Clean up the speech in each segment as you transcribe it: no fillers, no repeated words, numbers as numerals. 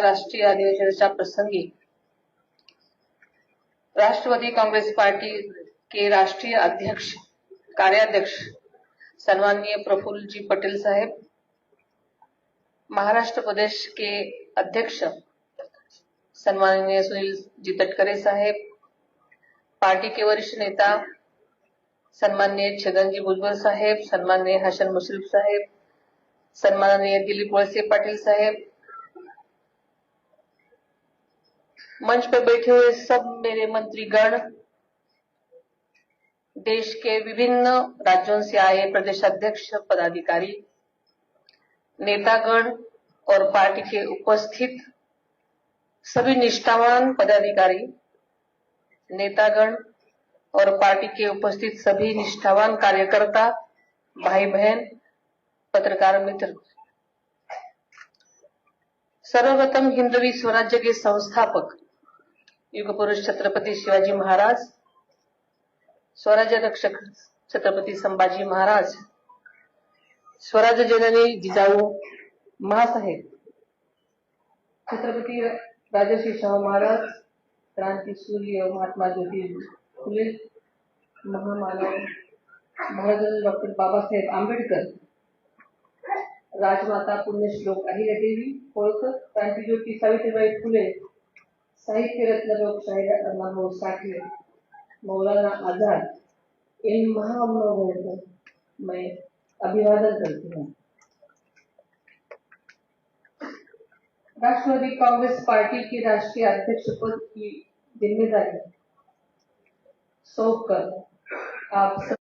राष्ट्रीय अधिवेशनाच्या प्रसंगी राष्ट्रवादी कांग्रेस पार्टी के राष्ट्रीय अध्यक्ष कार्याध्यक्ष सम्माननीय प्रफुल्ल जी पटेल साहेब, महाराष्ट्र प्रदेश के अध्यक्ष सम्माननीय सुनील जी तटकरे साहेब, पार्टी के वरिष्ठ नेता सम्माननीय छगन जी भुजबळ साहेब, सम्माननीय हसन मुश्रीफ साहेब, सम्माननीय दिलीप वळसे पाटिल साहेब, मंच पर बैठे हुए सब मेरे मंत्रीगण, देश के विभिन्न राज्यों से आए प्रदेशाध्यक्ष पदाधिकारी, नेतागण और पार्टी के उपस्थित सभी निष्ठावान पदाधिकारी, नेतागण और पार्टी के उपस्थित सभी निष्ठावान कार्यकर्ता, भाई बहन, पत्रकार मित्र, सर्वप्रथम हिंदवी स्वराज्य के संस्थापक युग पुरुष छत्रपति शिवाजी महाराज, स्वराज्य रक्षक छत्रपति संभाजी महाराज, स्वराज्य जननी जिजाऊ महासाहेब, छत्रपति राजर्षी शाहू महाराज, क्रांती सूर्य महात्मा ज्योतिबा फुले, महामानव महाराज डॉक्टर बाबासाहेब आंबेडकर, राजमाता पुण्यश्लोक अहिल्यादेवी होळकर, क्रांतिज्योती सावित्रीबाई फुले, साहित्य रत्न लोकशाहीर अण्णाभाऊ साठे, मौलाना आजाद, इन महानुभावों को मैं अभिवादन करती हूँ। राष्ट्रवादी कांग्रेस पार्टी के राष्ट्रीय अध्यक्ष पद की जिम्मेदारी सौंप कर आप सब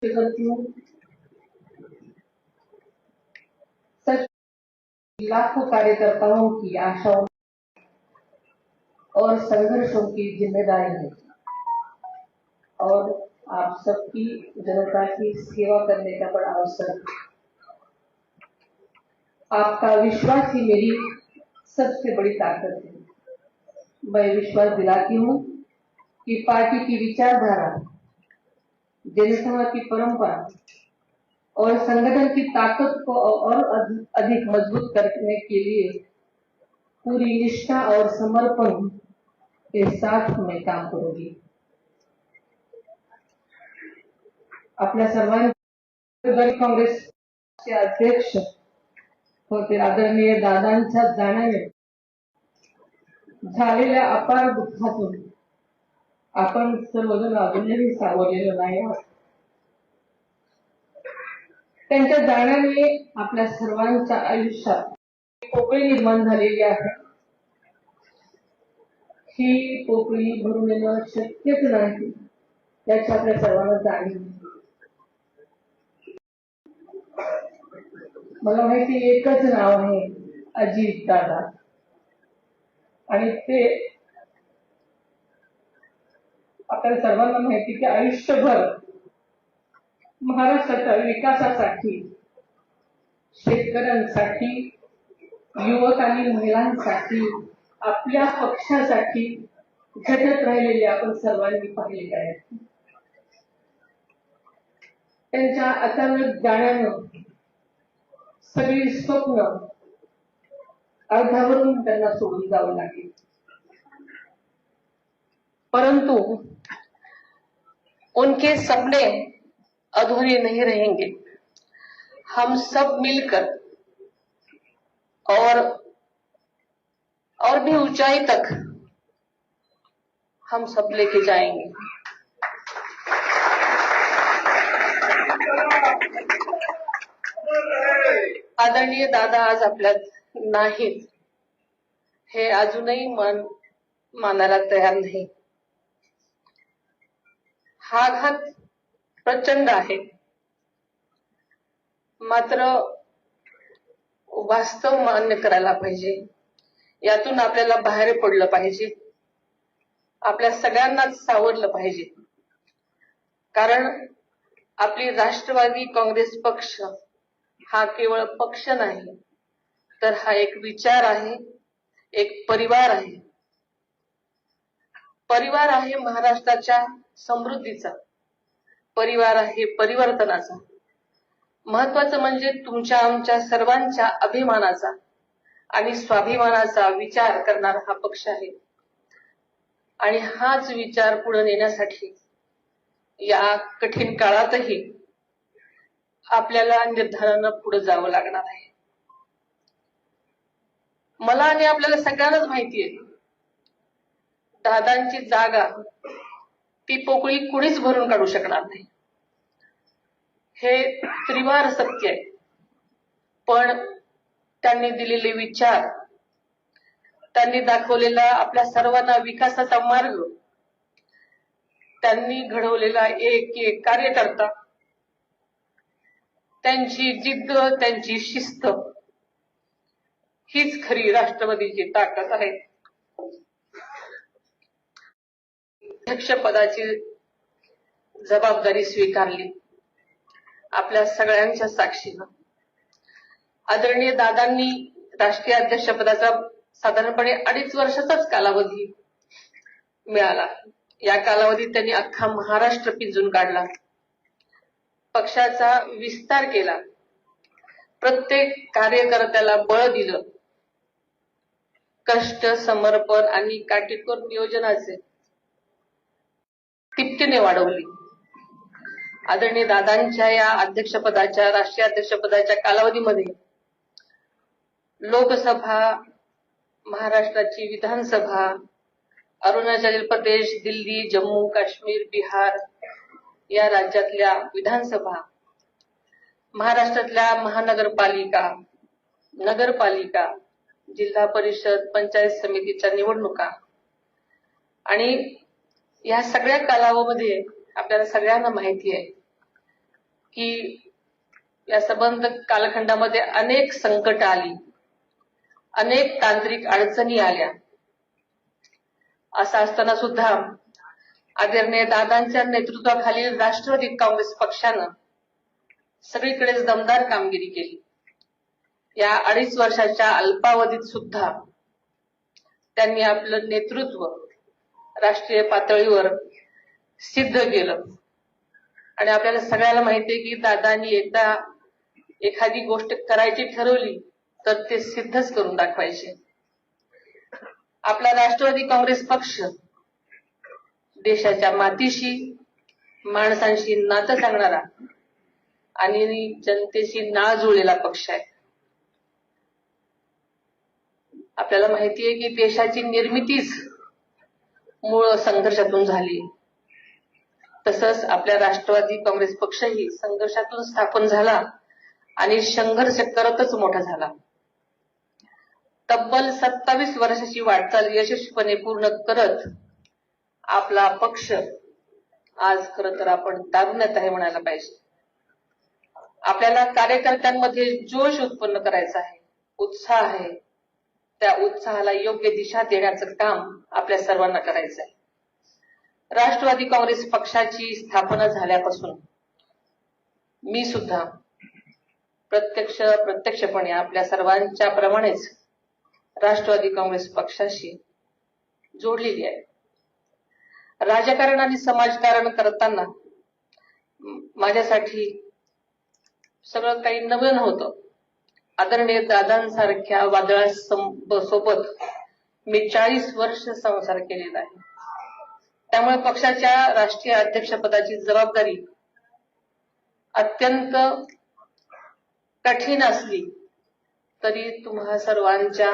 करती हूँ। सच लाखों कार्यकर्ताओं की आशाओं और संघर्षों की जिम्मेदारी है और आप सबकी जनता की सेवा करने का बड़ा अवसर। आपका विश्वास ही मेरी सबसे बड़ी ताकत है। मैं विश्वास दिलाती हूँ कि पार्टी की विचारधारा, जनसेवा की परंपरा और संगठन की ताकत को और अधिक मजबूत करने के लिए पूरी निष्ठा और समर्पण के साथ मैं काम करूंगी। आपल्या सर्वांनी काँग्रेस चे अध्यक्ष होते आदरणीय दादांच्या जाण्याने झालेल्या अपार दुःखातून आपण सर्वजण अजूनही सावरलेलो नाही आहोत। त्यांच्या जाण्याने आपल्या सर्वांच्या आयुष्यात पोकळी निर्माण झालेली आहे। ही पोकळी भरून येणं शक्यच नाही याची आपल्या सर्वांना जाणीव आहे। मला माहिती एकच नाव आहे, अजित दादा, आणि ते आपल्या सर्वांना माहिती की आयुष्यभर महाराष्ट्राच्या विकासासाठी, शेतकऱ्यांसाठी, युवक आणि महिलांसाठी, आपल्या पक्षासाठी झटत राहिलेले आपण सर्वांनी पाहिले आहे। त्यांच्या अचानक जाण्यानं सगळी स्वप्न अर्धावरून त्यांना सोडून जावं लागेल, परंतु उनके सपने अधूरे नहीं रहेंगे। हम सब मिलकर और भी ऊंचाई तक हम सब लेके जाएंगे। आदरणीय दादा आज आपल्यात नाहीत हे अजूनही मन मानायला तयार नाही। हा घात प्रचंड आहे, मात्र वास्तव मान्य करायला पाहिजे। यातून आपल्याला बाहेर पडलं पाहिजे, आपल्या सगळ्यांनाच सावरलं पाहिजे, कारण आपली राष्ट्रवादी काँग्रेस पक्ष हा केवळ पक्ष नाही, तर हा एक विचार आहे, एक परिवार आहे। परिवार आहे महाराष्ट्राच्या समृद्धीचा, परिवार आहे परिवर्तनाचा, महत्वाचं म्हणजे तुमच्या आमच्या सर्वांच्या अभिमानाचा, आणि स्वाभिमानाचा विचार करणारा हा पक्ष आहे आणि हाच विचार पुढे नेण्यासाठी या कठीण काळातही आपल्याला निर्धारानं पुढे जावं लागणार आहे. मला आणि आपल्याला सगळ्यांनाच माहिती आहे दादांची जागा ती पोकळी कुणीच भरून काढू शकणार नाही. हे त्रिवार सत्य आहे. पण त्यांनी दिलेले विचार, त्यांनी दाखवलेला आपल्या सर्वांना विकासाचा मार्ग, त्यांनी घडवलेला एक एक कार्यकर्ता, त्यांची जिद्द, त्यांची शिस्त हीच खरी राष्ट्रवादीची ताकद आहे. अध्यक्षपदाची जबाबदारी स्वीकारली आपल्या सगळ्यांच्या साक्षीनं. आदरणीय दादांनी राष्ट्रीय अध्यक्षपदाचा साधारणपणे 2.5 वर्षाचाच कालावधी मिळाला. या कालावधीत त्यांनी अख्खा महाराष्ट्र पिंजून काढला, पक्षाचा विस्तार केला, प्रत्येक कार्यकर्त्याला बळ दिलं, कष्ट, समर्पण आणि काटेकोर नियोजनाचे तिप्पटीने वाढवली. आदरणीय दादांच्या या अध्यक्षपदाच्या, राष्ट्रीय अध्यक्षपदाच्या कालावधीमध्ये लोकसभा, महाराष्ट्राची विधानसभा, अरुणाचल प्रदेश, दिल्ली, जम्मू काश्मीर, बिहार या राज्यातल्या विधानसभा, महाराष्ट्रातल्या महानगरपालिका, नगरपालिका, जिल्हा परिषद, पंचायत समितीच्या निवडणुका आणि या सगळ्या कालावधीमध्ये आपल्याला सगळ्यांना माहिती आहे की या संबंध कालखंडामध्ये अनेक संकट आली, अनेक तांत्रिक अडचणी आल्या. असं असताना सुद्धा आदरणीय दादांच्या नेतृत्वाखालील राष्ट्रवादी काँग्रेस पक्षानं सगळीकडेच दमदार कामगिरी केली. या 2.5 वर्षाच्या अल्पावधीत सुद्धा त्यांनी आपलं नेतृत्व राष्ट्रीय पातळीवर सिद्ध केलं आणि आपल्याला सगळ्याला माहिती आहे की दादांनी एकदा एखादी गोष्ट करायची ठरवली तर ते सिद्धच करून दाखवायचे. आपला राष्ट्रवादी काँग्रेस पक्ष देशाच्या मातीशी, माणसांशी नातं सांगणारा आणि जनतेशी नाळ जुळलेला पक्ष आहे. आपल्याला माहिती आहे की देशाची निर्मितीच मूळ संघर्षातून झाली. तसंच आपल्या राष्ट्रवादी काँग्रेस पक्षही संघर्षातून स्थापन झाला आणि संघर्ष करतच मोठा झाला. तब्बल 27 वर्षाची वाटचाल यशस्वीपणे पूर्ण करत आपला पक्ष आज खरं तर आपण तारुण्यात आहे म्हणायला पाहिजे. आपल्याला कार्यकर्त्यांमध्ये जोश उत्पन्न करायचा आहे, उत्साह आहे. त्या उत्साहाला योग्य दिशा देण्याचं काम आपल्या सर्वांना करायचं आहे. राष्ट्रवादी काँग्रेस पक्षाची स्थापना झाल्यापासून मी सुद्धा प्रत्यक्षपणे आपल्या सर्वांच्या प्रमाणेच राष्ट्रवादी काँग्रेस पक्षाशी जोडलेली आहे. राजकारण आणि समाजकारण करताना माझ्यासाठी सगळं काही नवीन होतं. आदरणीय दादांसारख्या वादळासोबत मी 40 वर्ष संसार केलेला आहे. त्यामुळे पक्षाच्या राष्ट्रीय अध्यक्षपदाची जबाबदारी अत्यंत कठीण असली तरी तुम्हा सर्वांच्या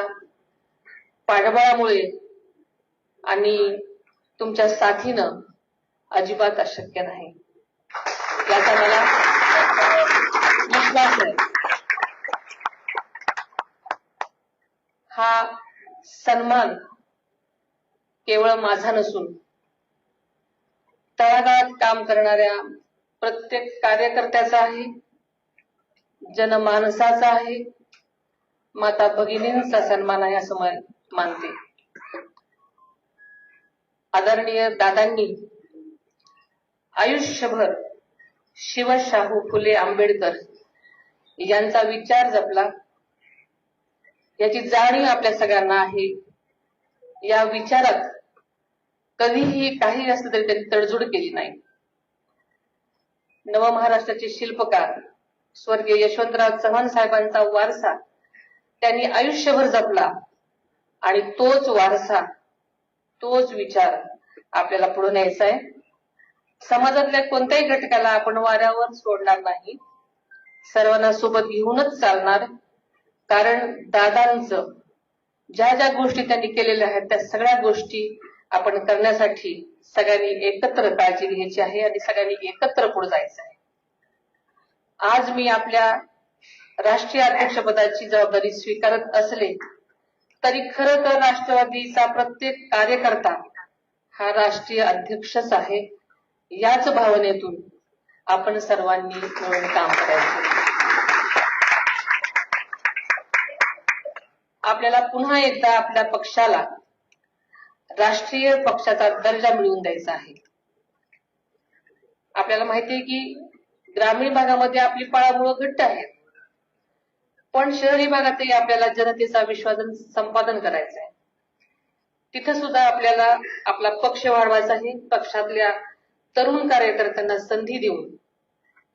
पाठबळामुळे आणि तुमच्या साथीनं अजिबात अशक्य नाही याचा मला विश्वास आहे. हा सन्मान केवळ माझा नसून तळागाळात काम करणाऱ्या प्रत्येक कार्यकर्त्याचा आहे, जनमानसाचा आहे, माता भगिनींचा सन्मान आहे असं मानते. आदरणीय दादांनी आयुष्यभर शिवशाहू फुले आंबेडकर यांचा विचार जपला, याची जाणीव आपल्या सगळ्यांना आहे. या विचारात कधीही काही असलं तरी त्यांनी तडजोड केली नाही. नवमहाराष्ट्राचे शिल्पकार स्वर्गीय यशवंतराव चव्हाण साहेबांचा वारसा त्यांनी आयुष्यभर जपला आणि तोच वारसा, तोच विचार आपल्याला पुढे न्यायचा आहे. समाजातल्या कोणत्याही घटकाला आपण वाऱ्यावर सोडणार नाही, सर्वांना सोबत घेऊनच चालणार. कारण दादांचं ज्या ज्या गोष्टी त्यांनी केलेल्या आहेत त्या सगळ्या गोष्टी आपण करण्यासाठी सगळ्यांनी एकत्र काळजी घ्यायची आहे आणि सगळ्यांनी एकत्र पुढे जायचं आहे. आज मी आपल्या राष्ट्रीय अध्यक्षपदाची जबाबदारी स्वीकारत असले तरी खरं तर राष्ट्रवादीचा प्रत्येक कार्यकर्ता हा राष्ट्रीय अध्यक्षच आहे. याच भावनेतून आपण सर्वांनी मिळून काम करायचं. आपल्याला पुन्हा एकदा आपल्या पक्षाला राष्ट्रीय पक्षाचा दर्जा मिळवून द्यायचा आहे. आपल्याला माहिती आहे की ग्रामीण भागामध्ये आपली पाळंमुळं घट्ट आहेत, पण शहरी भागातही आपल्याला जनतेचा विश्वास संपादन करायचा आहे. तिथं सुद्धा आपल्याला आपला पक्ष वाढवायचा आहे. पक्षातल्या तरुण कार्यकर्त्यांना संधी देऊन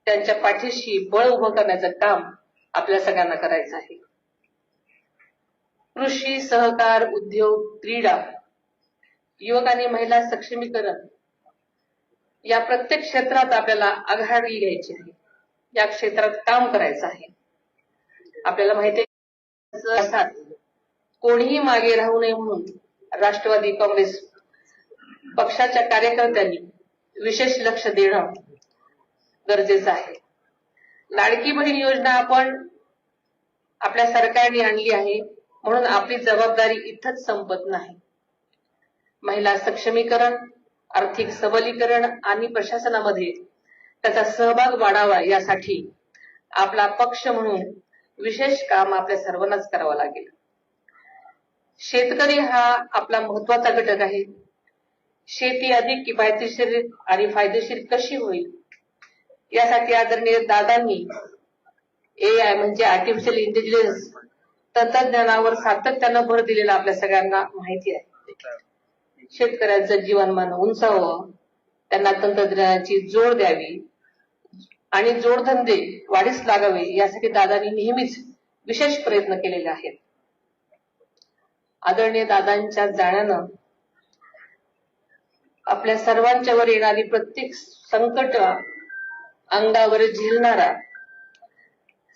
त्यांच्या पाठीशी बळ उभं करण्याचं काम आपल्या सगळ्यांना करायचं आहे. कृषी, सहकार, उद्योग, क्रीडा, युवक आणि महिला सक्षमीकरण या प्रत्येक क्षेत्रात आपल्याला आघाडी घ्यायची आहे. या क्षेत्रात काम करायचं आहे. आपल्याला माहिती आहे कोणीही मागे राहू नये म्हणून राष्ट्रवादी काँग्रेस पक्षाच्या कार्यकर्त्यांनी विशेष लक्ष देणं गरजेचं आहे. लाडकी बहीण योजना आपण आपल्या सरकारने आणली आहे म्हणून आपली जबाबदारी इथंच संपत नाही. महिला सक्षमीकरण, आर्थिक सबलीकरण आणि प्रशासनामध्ये त्याचा सहभाग वाढावा यासाठी आपला पक्ष म्हणून विशेष काम आपल्या सर्वांनाच करावं लागेल. शेतकरी हा आपला महत्वाचा घटक आहे. शेती अधिक किफायतशीर आणि फायदेशीर कशी होईल यासाठी आदरणीय दादांनी AI म्हणजे आर्टिफिशियल इंटेलिजन्स तंत्रज्ञानावर सातत्यानं भर दिलेला आपल्या सगळ्यांना माहिती आहे. शेतकऱ्यांचं जीवनमान उंचावं, त्यांना तंत्रज्ञानाची जोड द्यावी आणि जोडधंदे वाढीस लागावे यासाठी दादांनी नेहमीच विशेष प्रयत्न केलेले आहेत. आदरणीय दादांच्या जाण्यानं आपल्या सर्वांच्या वर येणारी प्रत्येक संकट अंगावर झेलणारा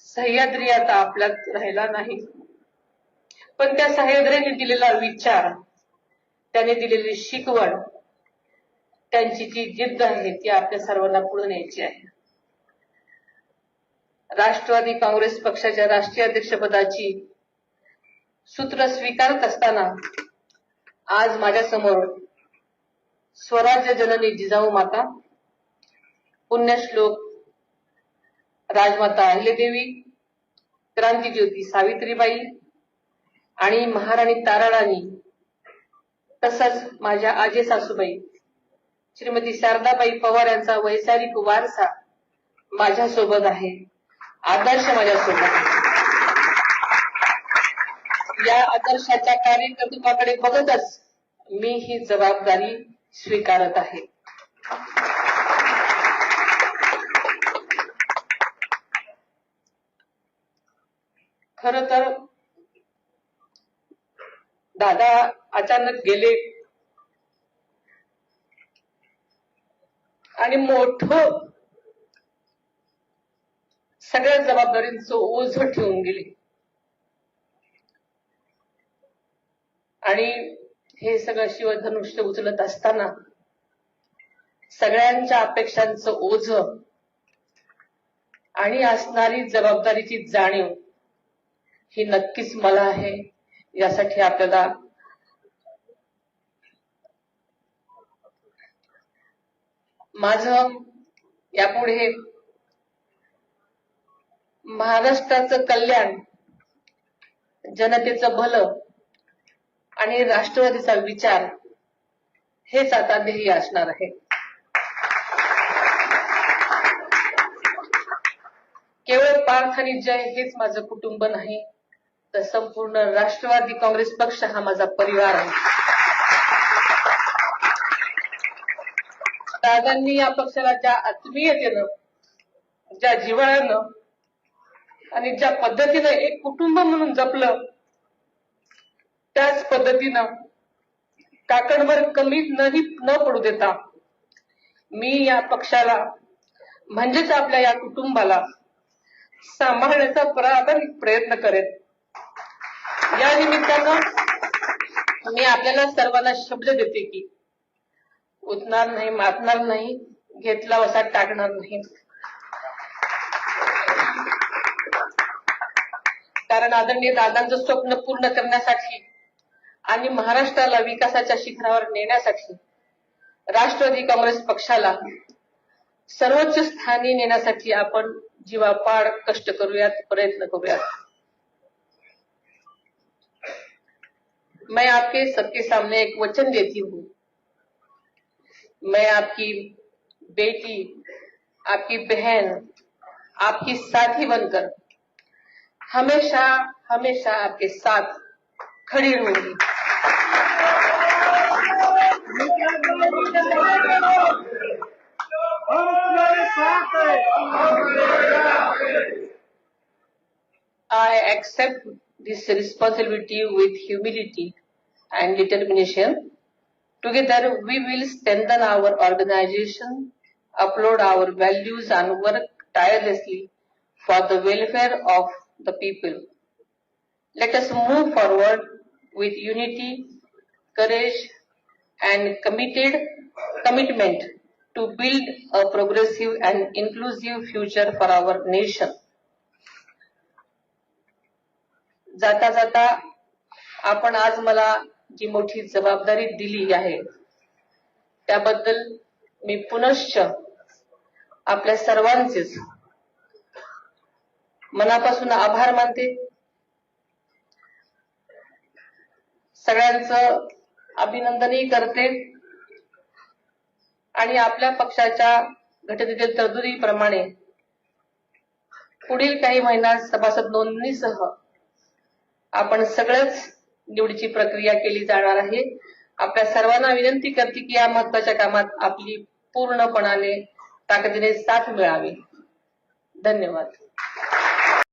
सह्याद्री आता आपल्यात राहिला नाही. पण त्या सह्याद्रीने दिलेला विचार, त्याने दिलेली शिकवण, त्यांची जी जिद्द आहे ती आपल्या सर्वांना पुढे न्यायची आहे. राष्ट्रवादी काँग्रेस पक्षाच्या राष्ट्रीय अध्यक्षपदाची सूत्र स्वीकारत असताना आज माझ्या समोर स्वराज्य जननी जिजाऊ माता, पुण्यश्लोक राजमाता अहिल्यादेवी, क्रांतीज्योती सावित्रीबाई आणि महाराणी ताराराणी तसंच माझ्या आजी सासूबाई श्रीमती शारदाबाई पवार यांचा वैचारिक वारसा माझ्यासोबत आहे, आदर्श माझ्यासोबत आहे. या आदर्शाच्या कार्यकर्तृत्वाकडे बघतच मी ही जबाबदारी स्वीकारत आहे. खरं तर दादा अचानक गेले आणि मोठं सगळ्या जबाबदारींचं ओझ ठेवून गेले आणि हे सगळं शिवधनुष्य उचलत असताना सगळ्यांच्या अपेक्षांचं ओझ आणि असणारी जबाबदारीची जाणीव ही नक्कीच मला आहे. यासाठी आपल्याला माझं यापुढे महाराष्ट्राचं कल्याण, जनतेचं भलं आणि राष्ट्रवादीचा विचार हेच आता ध्येय असणार आहे. केवळ पार्थ आणि जय हेच माझं कुटुंब नाही, तर संपूर्ण राष्ट्रवादी काँग्रेस पक्ष हा माझा परिवार आहे. दादांनी या पक्षाला ज्या आत्मीयतेनं, ज्या जिव्हाळ्यानं आणि ज्या पद्धतीनं एक कुटुंब म्हणून जपलं, त्याच पद्धतीनं काकडभर कमी न पडू देता मी या पक्षाला म्हणजेच आपल्या या कुटुंबाला सांभाळण्याचा प्रामाणिक प्रयत्न करेन. या निमित्तानं मी आपल्याला सर्वांना शब्द देते की उठणार नाही, मारणार नाही, घेतला वसा टाकणार नाही. कारण आदरणीय दादांचं स्वप्न पूर्ण करण्यासाठी आणि महाराष्ट्राला विकासाच्या शिखरावर नेण्यासाठी राष्ट्रवादी काँग्रेस पक्षाला सर्वोच्च स्थानी नेण्यासाठी आपण जीवापाड कष्ट करूयात, प्रयत्न करूयात. मैं आपके सबके सामने एक वचन देती हूँ. मैं आपकी बेटी, आपकी बहन, आपकी साथी बनकर हमेशा हमेशा आपके साथ खड़ी रहूंगी. I accept this responsibility with humility and determination. Together we will strengthen our organization, uphold our values and work tirelessly for the welfare of the people. Let us move forward with unity, courage and commitment to build a progressive and inclusive future for our nation. जाता जाता आपण आज मला जी मोठी जबाबदारी दिली आहे त्याबद्दल मी पुनश्च आपल्या सर्वांचेच मनापासून आभार मानते. सगळ्यांचं अभिनंदनही करते आणि आपल्या पक्षाच्या घटनेतील तरतुदीप्रमाणे पुढील काही महिन्यात सभासद नोंदणीसह आपण सगळेच निवडीची प्रक्रिया केली जाणार आहे. आपल्या सर्वांना विनंती करते की या महत्त्वाच्या कामात आपली पूर्णपणाने ताकदीने साथ मिळावी. धन्यवाद.